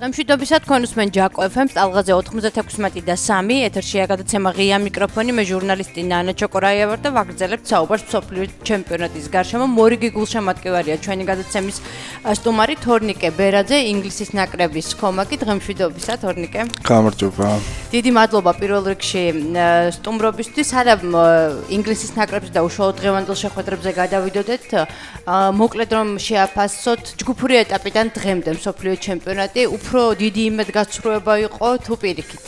Გამშვიდობისა თქვენ უსმენთ ჯაკო FM-ს ტალღაზე 96 და 3 ეთერშია გადაცემა ღია მიკროფონი მე ჟურნალისტი ნანა ჩოკორაიევა და ვაგრძელებთ საუბარს მსოფლიო ჩემპიონატის გარშემო მორიგი გულშემატკივარია ჩვენი გადაცემის სტუმარი თორნიკე ბერიძე ინგლისის ნაკრების კომაკი დღემშვიდობისა თორნიკე გამარჯობა დიდი მადლობა პირველ რიგში სტუმრობისთვის არა ინგლისის ნაკრებს და უშუალოდ დღევანდელ შეხვედრებზე გადავიდოდეთ მოკლედ რომ შეაფასოთ ჯგუფური ეტაპიდან დღემდე მსოფლიო ჩემპიონატი უფრო დიდი იმედგაცრუება იყო თუ პირიქით?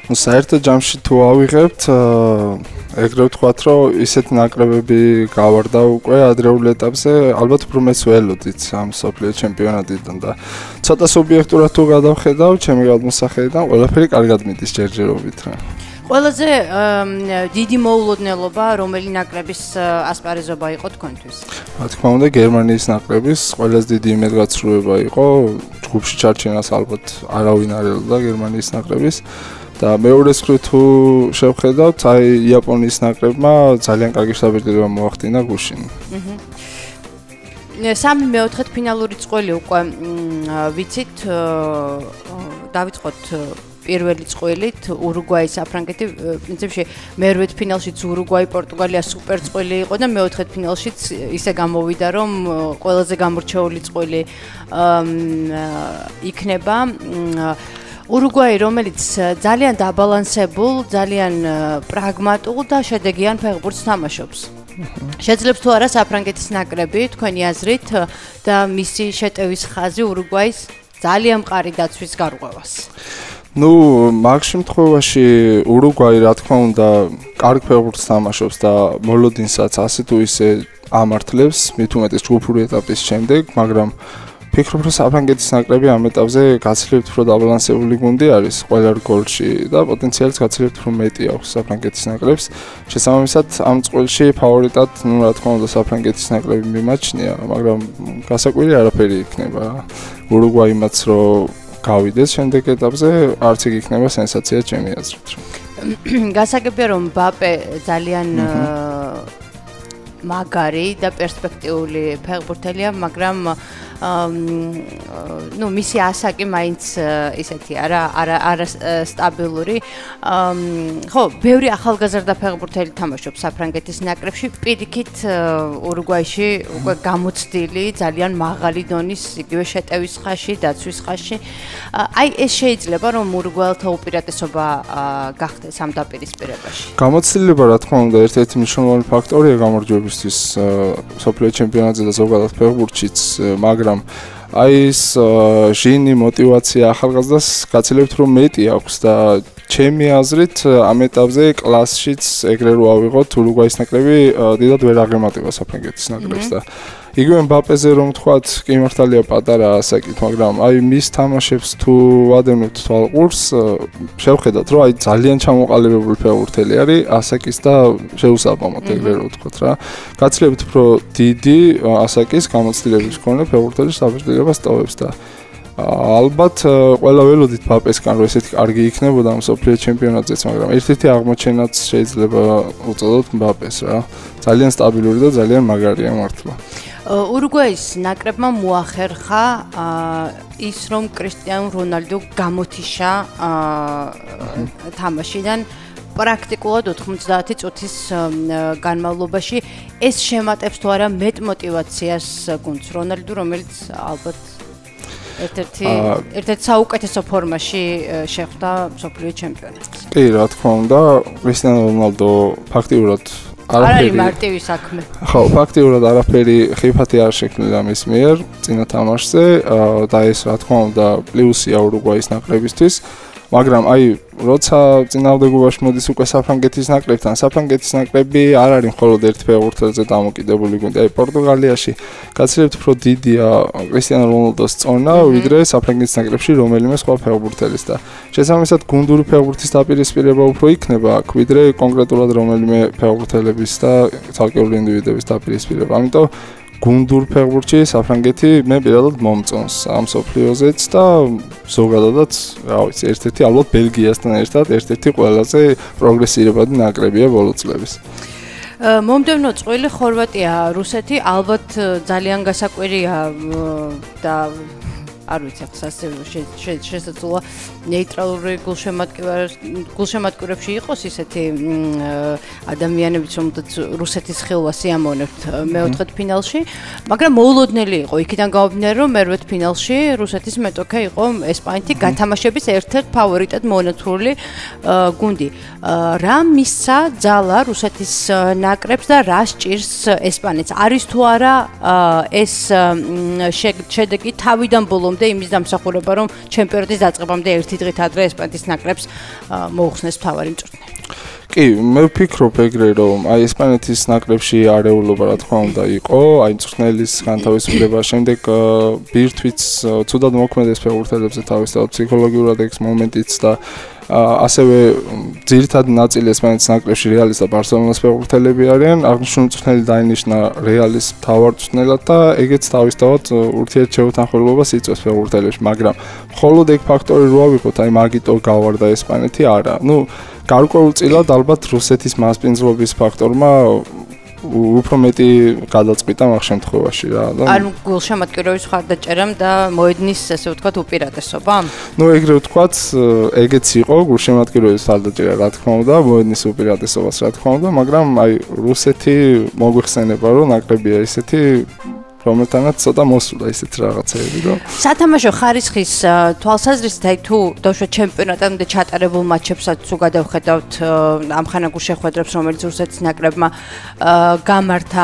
Ну, საერთო ჯამში თუ ავიღებთ, ეგრევე ვთქვათ, რომ ისეთ ნაკრებები გავარდა უკვე ადრეულ ეტაპზე, ალბათ უფრო მეც ველოდით ამ მსოფლიო ჩემპიონატიდან და ცოტა სუბიექტურად თუ გადავხედავ, ჩემი გადმოსახედიდან ყველაფერი კარგად მიდის ჯერჯერობით რა. ყველაზე დიდი მოულოდნელობა რომელი ნაკრების ასპარეზობა იყო თქვენთვის? რა თქმა უნდა, გერმანიის ნაკრების ყველაზე დიდი იმედგაცრუება იყო, ჯგუფში ჩარჩენას ალბათ არავინ არ ელოდა გერმანიის ნაკრების და მეორეს მხრივ თუ შევხედავთ, აი იაპონიის ნაკრებმა ძალიან კარგი საბერძნელება მოახდინა გუშინ. სამი მეოთხედ ფინალური წყვილი უკვე ვიცით დავიწყოთ პირველი წვლით ურუგვაი საფრანგეთი პრინციპში მერვეთ ფინალშიც ურუგვაი პორტუგალია სუპერ წვლი იყო და მეოთხედ ფინალშიც ისე გამოვიდა რომ ყველაზე გამორჩეული წვლი იქნება ურუგვაი რომელიც ძალიან დაბალანსებულ ძალიან პრაგმატულ და შედეგიან ფეხბურთს თამაშობს შეძლებს თუ არა საფრანგეთის ნაკრები თქვენი აზრით და მისი შეტევის ხაზი ურუგვაის ძალიან მყარი დაცვის გარღვევას Ну, მაგ შემთხვევაში ურუგვაი რა თქმა უნდა კარგ ფეხბურთს თამაშობს და მოლოდინსაც ასე თუ ისე ამართლებს, მით უმეტეს ჯგუფური ეტაპის შემდეგ, მაგრამ ფიქრობ რომ საფრანგეთის ნაკრები ამ ეტაპზე გაცილებით უფრო დაბალანსებული გუნდი არის ყველა გოლში და პოტენციალიც გაცილებით უფრო მეტი აქვს საფრანგეთის ნაკრებს. შესაბამისად, ამ წყვილში ფავორიტად, ну, რა თქმა უნდა საფრანგეთის ნაკრები მიმაჩნია, მაგრამ გასაკვირი არაფერი იქნება. ურუგვაიმაც რომ გავიდეს შემდეგ ეტაპზე, არც იქ იქნება სენსაცია ჩემი აზრით. გასაგებია რომ ბაპე ძალიან მაგარი და პერსპექტიული ფეხბურთელია, მაგრამ ну, მისი ასაკი მაინც ისეთი არა სტაბილური. ხო, ბევრი ახალგაზრდა ფეხბურთელი თამაშობს საფრანგეთის ნაკრებში, პირიქით ურუგვაიში უკვე გამოცდილი, ძალიან მაღალი დონის იგივე შეტევის ხაზში, დაცვის ხაზში. აი ეს შეიძლება რომ ურუგვაელთა უპირატესობა გახდეს ამ დაპირისპირებაში. გამოცდილება რა თქმა უნდა ერთ-ერთი მნიშვნელოვანი ფაქტორია გამარჯვებისთვის მსოფლიო ჩემპიონატზე და ზოგადად ფეხბურთშიც, მაგრამ აი ეს ჟინი мотиваცია ახალგაზრდას გაცილებით რომ მეტი აქვს და ჩემი აზრით ამ ეტაპზე კლასშიც ეგრე რო ავიღოთ ურუგვაის ნაკრები დიდად ვერ აღემატება საფრანგეთის ნაკრებს და იგივე მბაპეზე რომ ვთქვათ კი მართალია პატარა ასაკით მაგრამ აი მის თამაშებს თუ ვადევნებთ თვალყურს შევხედათ რომ აი ძალიან ჩამოყალიბებული ფეხბურთელი არის ასაკის და შეუსაბამოდ ეგრე რო ვთქვათ რა გაცილებით უფრო დიდი ასაკის გამოცდილების მქონე ფეხბურთელის საბერძნელებას ტოვებს და ალბათ ყველა ველოდით ბაპესკან რომ ესეთი კარგი იქნებოდა მსოფლიო ჩემპიონატზეც მაგრამ ერთ-ერთი აღმოჩენაც შეიძლება უწოდოთ მბაპეს რა ძალიან სტაბილური და ძალიან მაგარია მართლა ურუგვაის ნაკრებმა მოახერხა ის რომ კრისტიანო რონალდო გამოთიშა თამაშიდან პრაქტიკულად 90 წუთის განმავლობაში ეს შემატებს თუ არა მეტ мотиваციას გუნდს რონალდო რომელიც ალბათ ერთ-ერთ საუკეთესო ფორმაში შეხვდა მსოფლიო ჩემპიონატს. კი, რა თქმა უნდა, კრისტიანო რონალდო ფაქტიურად არაფერი მარტივი საქმე. ხო, ფაქტიურად არაფერი ხიფათი არ შექმნილა მის მიერ წინა თამაშზე და ეს რა თქმა უნდა პლუსია ურუგვაის ნაკრებისთვის. მაგრამ აი როცა წინააღმდეგობაში მოდის უკვე საფრანგეთის ნაკრებთან, საფრანგეთის ნაკრები არ არის მხოლოდ ერთ ფეხბურთელზე დამოკიდებული გუნდი. აი პორტუგალიაში გაცილებით უფრო დიდია კრისტიანო რონალდოს წონა, ვიდრე საფრანგეთის ნაკრებში რომელიმე სხვა ფეხბურთელის და შესაბამისად გუნდური ფეხბურთის დაპირისპირება უფრო იქნება აქ, ვიდრე კონკრეტულად რომელიმე ფეხბურთელების და ცალკეული ინდივიდების დაპირისპირება. ამიტომ გუნდურ ფეხბურთში საფრანგეთი მე პირადად მომწონს ამ სოფლიოზეც და ზოგადადაც რა ვიცი ერთ-ერთი ალბათ ბელგიასთან ერთად ერთ-ერთი ყველაზე პროგრესირებადი ნაკრებია ბოლო წლების. მომდევნო წყვილი ხორვატია, რუსეთი ალბათ ძალიან გასაკვირია და არ ვიცი ახლა შესაძლოა ნეიტრალური გულშემატკივრებში იყოს ისეთი ადამიანებიც, რომელთაც რუსეთის ხილვას იამოვნებთ მეოთხედ ფინალში, მაგრამ მოულოდნელი იყო იქიდან გამომდინარე, რომ მერვეთ ფინალში რუსეთის მეტოქე იყო ესპანეთი, გათამაშების ერთ-ერთ ფავორიტად მონათული გუნდი. რა მისცა ძალა რუსეთის ნაკრებს და რა სჭირს ესპანეთს? არის თუ არა ეს შედეგი თავიდან ბოლომდე იმის დამსახურება, რომ ჩემპიონატის დაწყებამდე ერთი დღით ადრე ესპანეთის ნაკრებს მოუხსნეს მთავარი მწვრთნელი? კი, მე ვფიქრობ ეგრე, რომ აი ესპანეთის ნაკრებში არეულობა რა თქმა უნდა იყო, აი მწვრთნელის განთავისუფლება, შემდეგ ბირთვიც ცუდად მოქმედეს ფეხბურთელებზე თავისთავად ფსიქოლოგიურად ეს მომენტიც და ასევე ძირითადი ნაწილი ესპანეთის ნაკრებში რეალის და ბარსელონას ფეხბურთელები არიან, აღნიშნული მწვრთნელი დაინიშნა რეალის მთავარ მწვრთნელად და ეგეც თავისთავად ურთიერთშეუთანხმოებებას იწვევს ფეხბურთელებში, მაგრამ მხოლოდ ეგ ფაქტორი რო ავიღოთ, აი მაგიტო გავარდა ესპანეთი, არა. გარკვეულწილად ალბათ რუსეთის მასპინძლობის ფაქტორმა უფრო მეტი გადაწყვიტა მაგ შემთხვევაში რა. ანუ გულშემატკივრების ხარდაჭერამ და მოედნის ესე ვთქვათ უპირატესობა? ეგრე ვთქვათ, ეგეც იყო გულშემატკივრების ხარდაჭერა რა თქმა უნდა, მოედნის უპირატესობას რა თქმა უნდა, მაგრამ აი რუსეთი მოგვიხსენება, რომ ნაკრებია ისეთი რომელთანაც ცოტა მოსულა ისეთ რაღაცეები, რომ სათამაშო ხარისხის თვალსაზრისით აი თუ დავშვათ ჩემპიონატამდე ჩატარებულ მატჩებსაც თუ გადავხედავთ ამხანაგურ შეხვედრებს, რომელიც რუსეთის ნაკრებმა გამართა.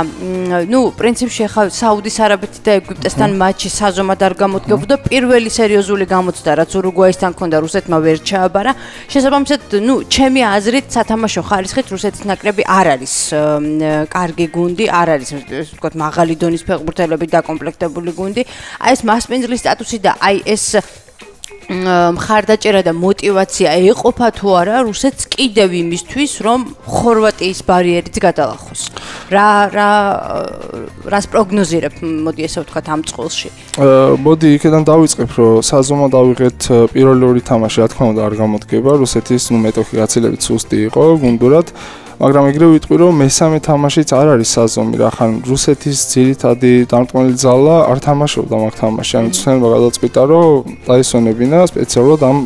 პრინციპში ახლა საუდის არაბეთი და ეგვიპტესთან მატჩი საზომად არ გამოდგებოდა, პირველი სერიოზული გამოცდა, რაც ურუგვაისთან ჰქონდა, რუსეთმა ვერ ჩააბარა. შესაბამისად, ჩემი აზრით სათამაშო ხარისხით რუსეთის ნაკრები არ არის კარგი გუნდი, არ არის ვთქვათ მაღალი დონის ფეხბურთელი დაკომპლექტებული გუნდი. აი ეს მასპინძლის სტატუსი და აი ეს მხარდაჭერა და მოტივაცია ეყოფა თუ არა რუსეთს კიდევ იმისთვის, რომ ხორვატიის ბარიერიც გადალახოს. რას პროგნოზირებ, მოდი ესე ვთქვათ ამ წყვილში? მოდი იქიდან დავიწყებ, რომ საზომად ავიღეთ პირველი ორი თამაში, რა თქმა უნდა არ გამოდგება, რუსეთის მეტოქი გაცილებით სუსტი იყო გუნდურად. მაგრამ ეგრე ვიტყვი, რომ მესამე თამაშიც არ არის საზომი რა, ხან რუსეთის ძირითადი დამტყმელი ძალა არ თამაშობდა მაგ თამაშში. ანუ მწვრთნელმა გადაწყვიტა, რომ დაესვენებინა სპეციალურად ამ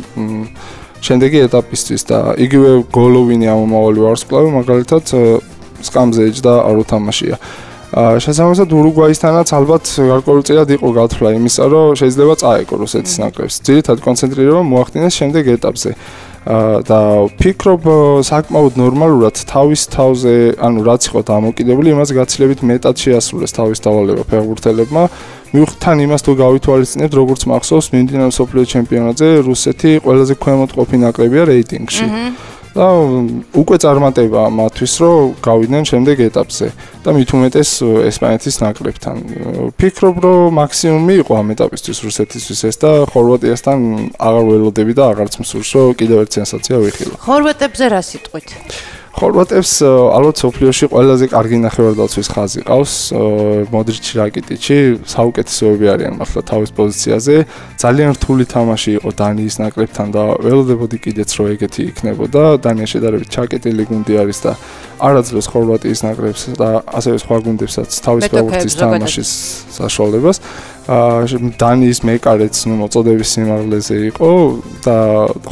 შემდეგი ეტაპისთვის და იგივე გოლოვინი ამომავალი ვარსკვლავი მაგალითად სკამზე ეჯდა არ უთამაშია. შესაბამისად ურუგვაისთანაც ალბათ გარკვეულწილად იყო გათვლა იმისა, რომ შეიძლება წაეკო რუსეთის ნაკრებს. ძირითადად კონცენტრირება მოახდინეს შემდეგ ეტაპზე. და ვფიქრობ საკმაოდ ნორმალურად თავის თავზე, ანუ რაც იყო დამოკიდებული, იმას გაცილებით მეტად შეასრულეს თავის დავალება ფეხბურთელებმა. მიუხედავად იმას თუ გავითვალისწინებთ, როგორც მახსოვს, მიმდინარე მსოფლიო ჩემპიონატზე რუსეთი ყველაზე ქვემოთყოფი ნაკრებია რეიტინგში. და უკვე წარმატება მათთვის, რომ გავიდნენ შემდეგ ეტაპზე და მით უმეტეს ესპანეთის ნაკრებთან. ვფიქრობ, რომ მაქსიმუმი იყო ამ ეტაპისთვის რუსეთისთვის ეს და ხორვატიასთან აღარ ველოდები და აღარც მსურს, რომ კიდევ ერთ სენსაცია ვიხილო. ხორვატებზე რა სიტყვით? ხორვატებს ალბათ სოფლიოში ყველაზე კარგი ნახევარდაცვის ხაზი ყავს, მოდრიჩი, რაკიტიჩი, საუკეთესოები არიან მართლა თავის პოზიციაზე. ძალიან რთული თამაში იყო დანიის ნაკრებთან და ველოდებოდი კიდეც რომ ეგეთი იქნებოდა. დანია შედარებით ჩაკეტილი გუნდი არის და არ აძლევს ხორვატიის ნაკრებს და ასევე სხვა გუნდებსაც თავის ფეხბურთის თამაშის საშუალებას. დანიის მეკარეც მოწოდების სიმაღლეზე იყო და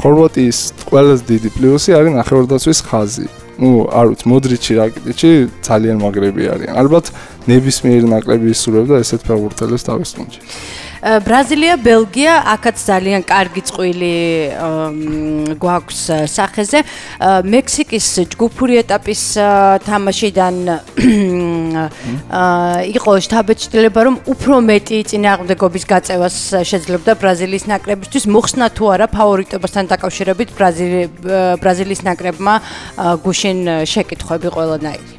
ხორვატიის ყველაზე დიდი პლუსი არის ნახევარდაცვის ხაზი. არ ვიცი, მოდრიჩი, რაკიტიჩი ძალიან მაგრები არიან. ალბათ ნებისმიერი ნაკრები ისურვებდა ესეთ ფეხბურთელებს თავის გუნდში. ბრაზილია, ბელგია, აქაც ძალიან კარგი წყვილი გვაქვს სახეზე. მექსიკის ჯგუფური ეტაპის თამაშიდან იყო შთაბეჭდილება, რომ უფრო მეტი წინააღმდეგობის გაწევას შეძლებდა ბრაზილიის ნაკრებისთვის. მოხსნა თუ არა ფავორიტობასთან დაკავშირებით ბრაზილიის ნაკრებმა გუშინ შეკითხვები ყველანაირი.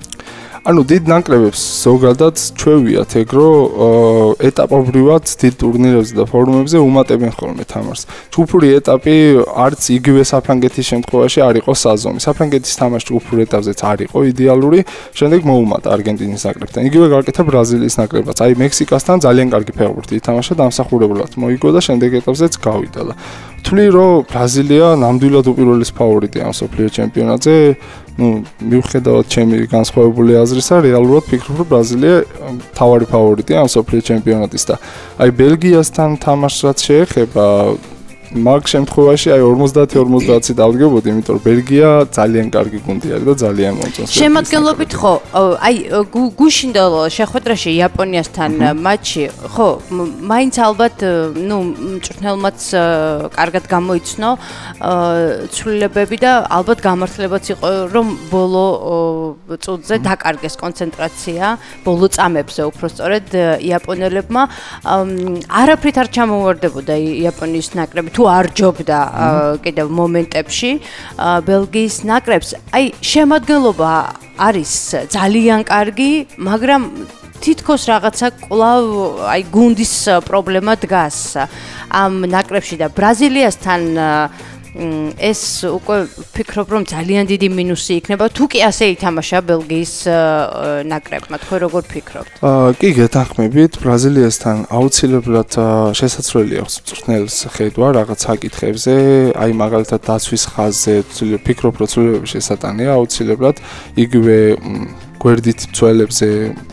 ანუ დიდ ნაკრებებს ზოგადად ჩვევიათ ეგ რომ ეტაპობრივად დიდ ტურნირებზე და ფორუმებზე უმატებენ ხოლმე თამაშს. ჯგუფური ეტაპი არც იგივე საფრანგეთის შემთხვევაში არ იყო საზომი. საფრანგეთის თამაში ჯგუფურ ეტაპზეც არ იყო იდეალური, შემდეგ მოუმატა არგენტინის ნაკრებთან. იგივე გაკეთა ბრაზილიის ნაკრებსაც. აი მექსიკასთან ძალიან კარგი ფეხბურთი ითამაშა, დამსახურებულად მოიგო და შემდეგ ეტაპზეც გავიდა და ვთვლი რომ ბრაზილია ნამდვილად უპირველეს ფავორიტია ამ მსოფლიო ჩემპიონატზე. მიუხედავად ჩემი განსხვავებული აზრისა, რეალურად ფიქრობ, რომ ბრაზილია მთავარი ფავორიტია ამ მსოფლიო ჩემპიონატის და აი ბელგიასთან თამაშს რაც შეეხება მაგ შემთხვევაში აი 50-50-ი დავდგებოდი, იმიტომ რომ ბელგია ძალიან კარგი გუნდი არის და ძალიან მომწონს. შემადგენლობით ხო, აი გუშინდელ შეხვედრაში იაპონიასთან მატჩი, ხო, მაინც ალბათ, მწვრთნელმაც კარგად გამოიცნო ცვლილებები და ალბათ გამართლებაც იყო, რომ ბოლო წუთზე დაკარგეს კონცენტრაცია, ბოლო წამებზე უпростоრედ იაპონელებმა არაფრით არ ჩამოვარდებოდა იაპონიის ნაკრები. არ ჯობდა კიდევ მომენტებში ბელგიის ნაკრებს. აი შემადგენლობა არის ძალიან კარგი, მაგრამ თითქოს რაღაცა კვლავ აი გუნდის პრობლემა დგას ამ ნაკრებში და ბრაზილიასთან ეს უკვე ფიქრობ რომ ძალიან დიდი მინუსი იქნება თუ კი ასე ითამაშა ბელგიის ნაკრებმა. თქვენ როგორ ფიქრობთ? კი გეთანხმებით, ბრაზილიასთან აუცილებლად შესაძლებელი აქვს მწვრთნელის ხედვა რაღაც საკითხებზე, აი მაგალითად დაცვის ხაზზე ფიქრობ რომ ცვლილებები შესატანია აუცილებლად იგივე გვერდით მცველებზე,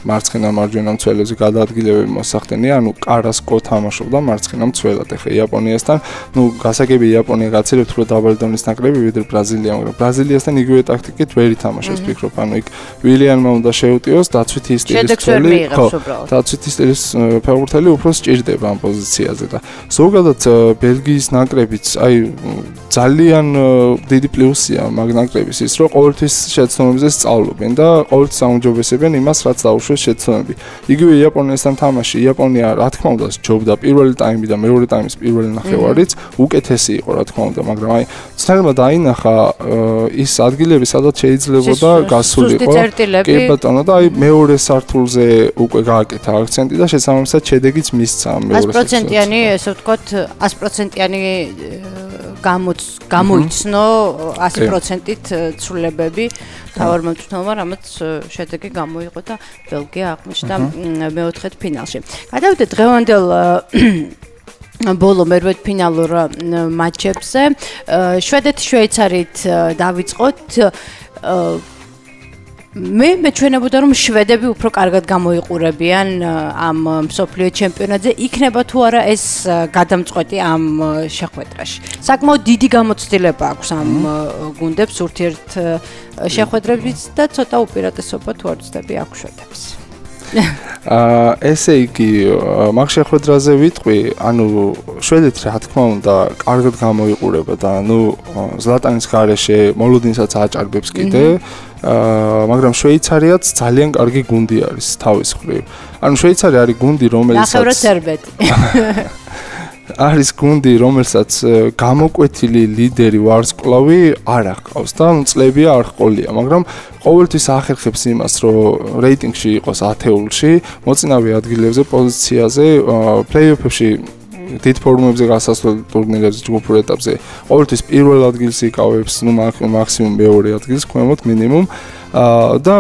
მარცხენა მარჯვენა მცველებზე გადაადგილებები მოსახდენია, კარასკო თამაშობდა მარცხენა მცველად. ეხლა იაპონიასთან, გასაგები იაპონია გაცილებით უფრო დაბალი დონის ნაკრები ვიდრე ბრაზილია, მაგრამ ბრაზილიასთან იგივე ტაქტიკით ვერ ითამაშეს, ფიქრობ, იქ ვილიანმა უნდა შეუტიოს დაცვითი სტილის მცველი, დაცვითი სტილის ფეხბურთელი უფრო სჭირდება ამ პოზიციაზე და ზოგადად ბელგიის ნაკრებიც, აი ძალიან დიდი პლუსია მაგ ნაკრების ის, რომ ყოველთვის შეცდომებზე სწავლობენ და ყოველთვის საუმჯობესებენ იმას, რაც დაუშვეს შეცდომები. იგივე იაპონიასთან თამაში, იაპონია რა თქმა უნდა ჯობდა პირველი ტაიმი და მეორე ტაიმის პირველი ნახევარიც უკეთესი იყო რა თქმა უნდა, მაგრამ აი ცნებმა დაინახა ის ადგილები, სადაც შეიძლებოდა გასულიყო. კი ბატონო და აი მეორე სართულზე უკვე გააკეთა აქცენტი და შესაბამისად შედეგიც მისცა მეორე სართულზე. 100%-იანი, ესე ვთქვათ, 100%-იანი გამოიცნო 100%-ით ცვლილებები თავარმა მწვრთნელმა, რამაც შედეგი გამოიღო და ბელგია აღმოჩნდა მეოთხედ ფინალში. გადავიდეთ დღევანდელ ბოლო მერვედფინალურ მატჩებზე. შვედეთ-შვეიცარით დავიწყოთ. მე მეჩვენებოდა რომ შვედები უფრო კარგად გამოიყურებიან ამ მსოფლიო ჩემპიონატზე. იქნება თუ არა ეს გადამწყვეტი ამ შეხვედრაში. საკმაოდ დიდი გამოცდილება აქვს ამ გუნდებს ურთიერთ შეხვედრებით და ცოტა უპირატესობა თუ არ ვცდები აქვს შვედებს. ესე იგი, მაგ შეხვედრაზე ვიტყვი, შვედეთი რა თქმა უნდა კარგად გამოიყურება და ზლატანის გარეშე მოლოდინსაც აჭარბებს კიდე. მაგრამ შვეიცარიაც ძალიან კარგი გუნდი არის თავის მხრივ. შვეიცარი არის გუნდი, რომელსაც ნახევრად სერბეთი. არის გუნდი, რომელსაც გამოკვეთილი ლიდერი ვარსკვლავი არ აქვს და წლებია არ ჰყოლია, მაგრამ ყოველთვის ახერხებს იმას, რომ რეიტინგში იყოს 10-ულში, მოწინავე ადგილებზე, პოზიციაზე, პლეი-ოფებში დიდ ფორუმებზე გასასვლელ ტურნირებზე, ჯგუფურ ეტაპზე ყოველთვის პირველ ადგილს იკავებს, მაქსიმუმ მეორე ადგილს, ქვემოთ მინიმუმ და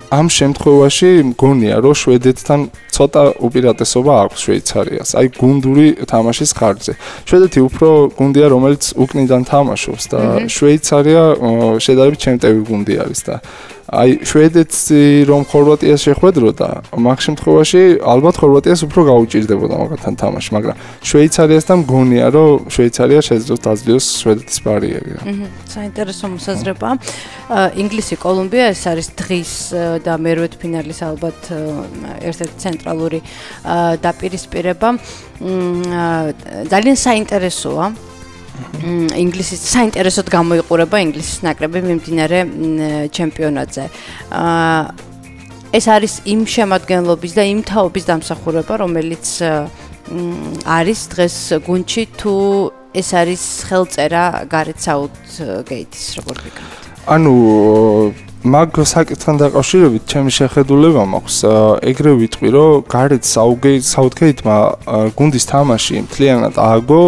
ამ შემთხვევაში მგონია, რომ შვედეთთან ცოტა უპირატესობა აქვს შვეიცარიას, აი გუნდური თამაშის ხარჯზე. შვედეთი უფრო გუნდია, რომელიც უკნიდან თამაშობს და შვეიცარია შედარებით ჩემტევი გუნდი არის და აი შვედეთი რომ ხორვატიას შეხვედროდა, მაგ შემთხვევაში ალბათ ხორვატიას უფრო გაუჭირდებოდა მაგათთან თამაში, მაგრამ შვეიცარიასთან მგონია, რომ შვეიცარია შეძლოს დაძლევს შვედეთის ბარიერი. საინტერესო მოსაზრება. ინგლისი, კოლუმბია, ეს არის დღის და მერვედფინალის ალბათ ერთ-ერთი ცენტრალური დაპირისპირება. ძალიან საინტერესოა. ინგლისის საინტერესოდ გამოიყურება ინგლისის ნაკრები მიმდინარე ჩემპიონატზე. ეს არის იმ შემადგენლობის და იმ თაობის დამსახურება, რომელიც არის დღეს გუნდში, თუ ეს არის ხელწერა გარეთ საუთგეიტის, როგორ ვიკავთ? მაგ საკითხთან დაკავშირებით ჩემი შეხედულება მაქვს. ეგრე ვიტყვი, რომ გარეთ საუთგეიტმა გუნდის თამაში მთლიანად ააგო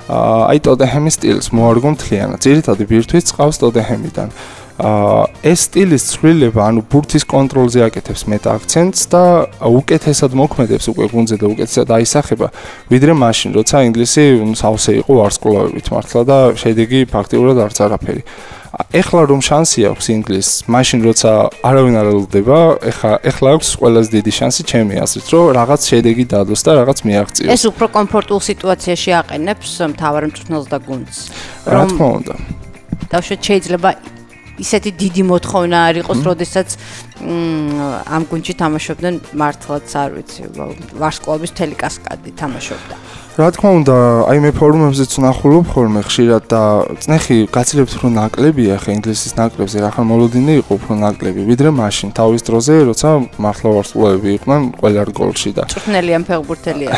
აი ტოტენჰემის სტილს მოარგო მთლიანად. ძირითადი ბირთვიც წყავს ტოტენჰემიდან. ეს სტილის ცვლილება, ანუ ბურთის კონტროლზე აკეთებს მეტ აქცენტს და უკეთესად მოქმედებს უკვე გუნდზე და უკეთესად აისახება, ვიდრე მაშინ, როცა ინგლისი სავსე იყო ვარსკვლავებით მართლა და შედეგი ფაქტიურად არც არაფერი. ეხლა რომ შანსი აქვს ინგლისს, მაშინ როცა არავინ არ ელოდება, ეხლა აქვს ყველაზე დიდი შანსი ჩემი აზრით, რომ რაღაც შედეგი დადოს და რაღაც მიაღწიოს. ეს უფრო კომფორტულ სიტუაციაში აყენებს მთავარ მწვრთნელს და გუნდს. რა თქმა უნდა. დავშვათ შეიძლება ისეთი დიდი მოთხოვნა არ იყოს, როდესაც ამ გუნდში თამაშობდნენ მართლაც არ ვიცი, ვარსკვლავის მთელი კასკადი თამაშობდა. რა თქმა უნდა, აი მე ფორუმებზეც ვნახულობ ხოლმე ხშირად და წნეხი გაცილებთ რომ ნაკლებია ხა ინგლისის ნაკრებზე რახან მოლოდინე იყო უფრო ნაკლები, ვიდრე მაშინ თავის დროზე, როცა მართლა ვარსკვლავები იყვნენ ყველა რგოლში და წვრთნელიან ფეხბურთელია.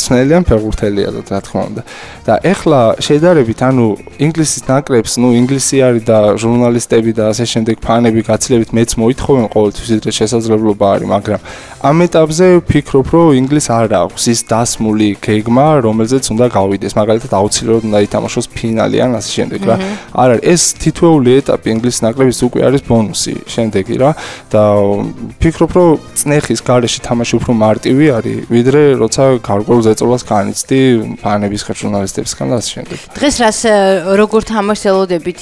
წვრთნელიან ფეხბურთელია რა თქმა უნდა. და ეხლა შედარებით, ანუ ინგლისის ნაკრებს, ინგლისი არის და ჟურნალისტები და ასე შემდეგ ფანები გაცილებით მეც მოითხოვენ ყოველთვის ვიდრე შესაძლებლობა არის, მაგრამ ამ ეტაპზე ვფიქრობ, რომ ინგლისს არ აქვს ის დასმული გეგმა, რომელზეც უნდა გავიდეს, მაგალითად აუცილებლად უნდა ითამაშოს ფინალი ან ასე შემდეგ რა. არ არის ეს თითოეული ეტაპი ინგლისის ნაკრების უკვე არის ბონუსი შემდეგი რა და ვფიქრობ, რომ წნეხის გარეშე თამაში უფრო მარტივი არის, ვიდრე როცა გარკვეულ ზეწოლას განიცდი ფანების ხარ ჟურნალისტებისგან და ასე შემდეგ. დღეს რას როგორ თამაშს ელოდებით?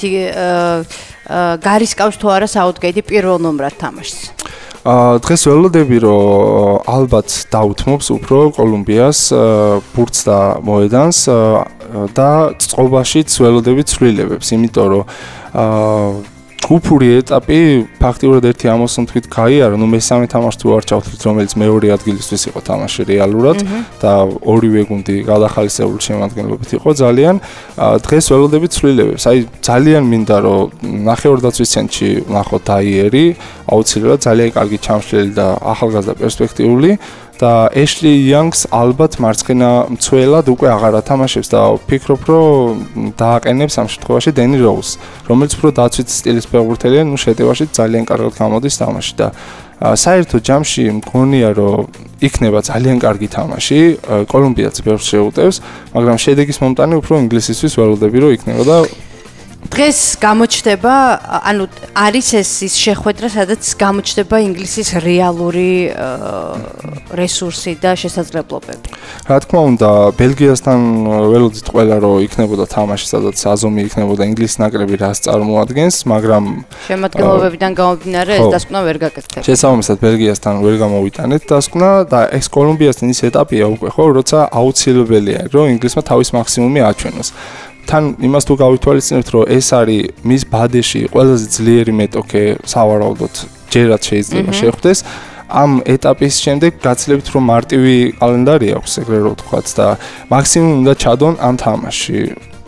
გარისკავს თუ არა საუთგეიტი პირველ ნომრად თამაშს? დღეს ველოდები, რომ ალბათ დაუთმობს უფრო კოლუმბიას ბურთს და მოედანს და წყობაშიც ველოდები ცვლილებებს, იმიტომ რომ ჯგუფური ეტაპი ფაქტიურად ერთი ამოსუნთქვით გაიარა, მესამე თამაშს თუ არ ჩავთვლით, რომელიც მეორე ადგილისთვის იყო თამაში რეალურად და ორივე გუნდი გადახალისებული შემადგენლობით იყო ძალიან. დღეს ველოდები ცვლილებებს. აი ძალიან მინდა რომ ნახევარდაცვის ცენტრში ვნახოთ აიერი, აუცილებლად ძალიან კარგი ჩამშლელი და ახალგაზრდა პერსპექტიული და ეშლი იანგს ალბათ მარცხენა მცველად უკვე აღარ ათამაშებს და ვფიქრობ, რომ დააყენებს ამ შემთხვევაში დენი როუზს, რომელიც უფრო დაცვით სტილის ფეხბურთელია, შეტევაში ძალიან კარგად გამოდის თამაში და საერთო ჯამში მგონია, რომ იქნება ძალიან კარგი თამაში, კოლუმბიაც ბევრს შეუტევს, მაგრამ შედეგის მომტანი უფრო ინგლისისთვის ველოდები, რომ იქნება და დღეს გამოჩნდება, ანუ არის ეს შეხვედრა, სადაც გამოჩნდება ინგლისის რეალური რესურსი და შესაძლებლობები. რა თქმა უნდა, ბელგიასთან ველოდით ყველა რომ იქნებოდა თამაში, სადაც აზომი იქნებოდა ინგლისის ნაკრები რას წარმოადგენს, მაგრამ შემადგენლობებიდან გამომდინარე ეს დასკვნა ვერ გაკეთდება. შესაბამისად ბელგიასთან ვერ გამოვიტანეთ დასკვნა და ეს კოლუმბიასთან ის ეტაპია უკვე ხო, როცა აუცილებელია, რომ ინგლისმა თავის მაქსიმუმი აჩვენოს. თან იმას თუ გავითვალისწინებთ, რომ ეს არის მის ბადეში ყველაზე ძლიერი მეტოქე სავარაუდოდ ჯერაც შეიძლება შეხვდეს. ამ ეტაპის შემდეგ გაცილებით რომ მარტივი კალენდარი აქვს, ეგრე რომ ვთქვათ და მაქსიმუმ უნდა ჩადონ ამ თამაში.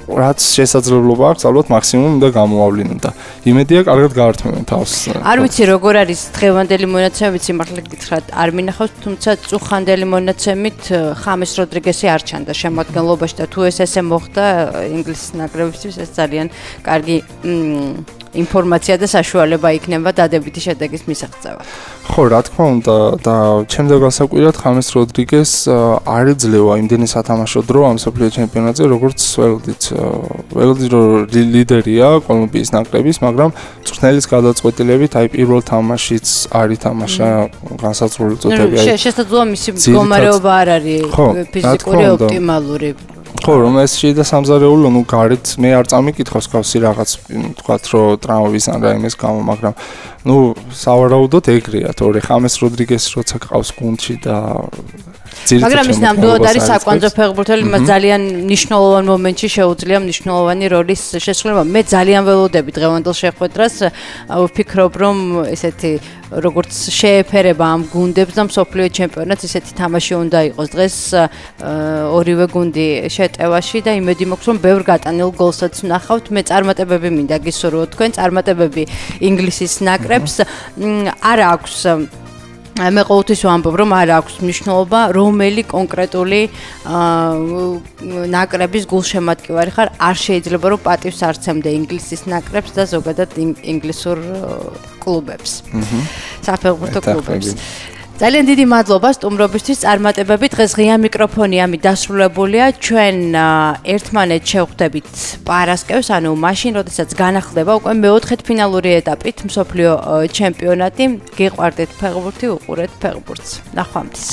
რაც შესაძლებლობა აქვს, ალბათ მაქსიმუმ უნდა გამოავლინონ და იმედია კარგად გაართმევენ თავს. არ ვიცი როგორ არის დღევანდელი მონაცემები, სიმართლე გითხრათ, არ მინახავს, თუმცა წუხანდელი მონაცემით ხამეს როდრიგესი არ ჩანდა შემადგენლობაში და თუ ესე მოხდა ინგლისის ნაკრებისთვის ეს ძალიან კარგი ინფორმაცია და საშუალება იქნება დადებითი შედეგის მისაღწევად. ხო, რა თქმა უნდა და ჩემზე გასაკვირად ხამეს როდრიგეს არ ეძლევა იმდენი სათამაშო დრო ამ მსოფლიო ჩემპიონატზე, როგორც ველოდი რომ ლიდერია კოლუმბიის ნაკრების, მაგრამ წვრთნელის გადაწყვეტილებით აი პირველ თამაშიც არ ითამაშა განსაზღვრული წუთები. შესაძლოა მისი მდგომარეობა არ არის ფიზიკური ოპტიმალური. ხო, რომ ეს შეიძლება სამზარეულო, გარეთ მე არ წამიკითხავს ხავსი რაღაც, თქვათ რომ ტრამვის ან რაიმეს გამო, მაგრამ სავარაუდოდ ეგრეა, თორე ხამეს როდრიგესი როცა ყავს გუნდში და მაგრამ ის ნამდვილად არის საკვანძო ფეხბურთელი, მას ძალიან მნიშვნელოვან მომენტში შეუძლია მნიშვნელოვანი როლის შესრულება. მე ძალიან ველოდები დღევანდელ შეხვედრას, ვფიქრობ, რომ ესეთი როგორც შეეფერება ამ გუნდებს და მსოფლიო ჩემპიონატს ისეთი თამაში უნდა იყოს დღეს ორივე გუნდი შეტევაში და იმედი მაქვს, რომ ბევრ გატანილ გოლსაც ვნახავთ. მე წარმატებები მინდა გისურვოთ თქვენ, წარმატებები ინგლისის ნაკრებს. არ აქვს მე ყოველთვის ვამბობ, რომ არ აქვს მნიშვნელობა, რომელი კონკრეტული ნაკრების გულშემატკივარი ხარ, არ შეიძლება რომ პატივს არცემდე ინგლისის ნაკრებს და ზოგადად ინგლისურ კლუბებს. საფეხბურთო კლუბებს. ძალიან დიდი მადლობა სტუმრობისთვის. წარმატებები დღეს ღია მიკროფონი ამი დასრულებულია. ჩვენ ერთმანეთს შევხვდებით პარასკევს, ანუ მაშინ, როდესაც განახლდება უკვე მეოთხედ ფინალური ეტაპით მსოფლიო ჩემპიონატი. გიყვარდეთ ფეხბურთი, უყურეთ ფეხბურთს. ნახვამდის.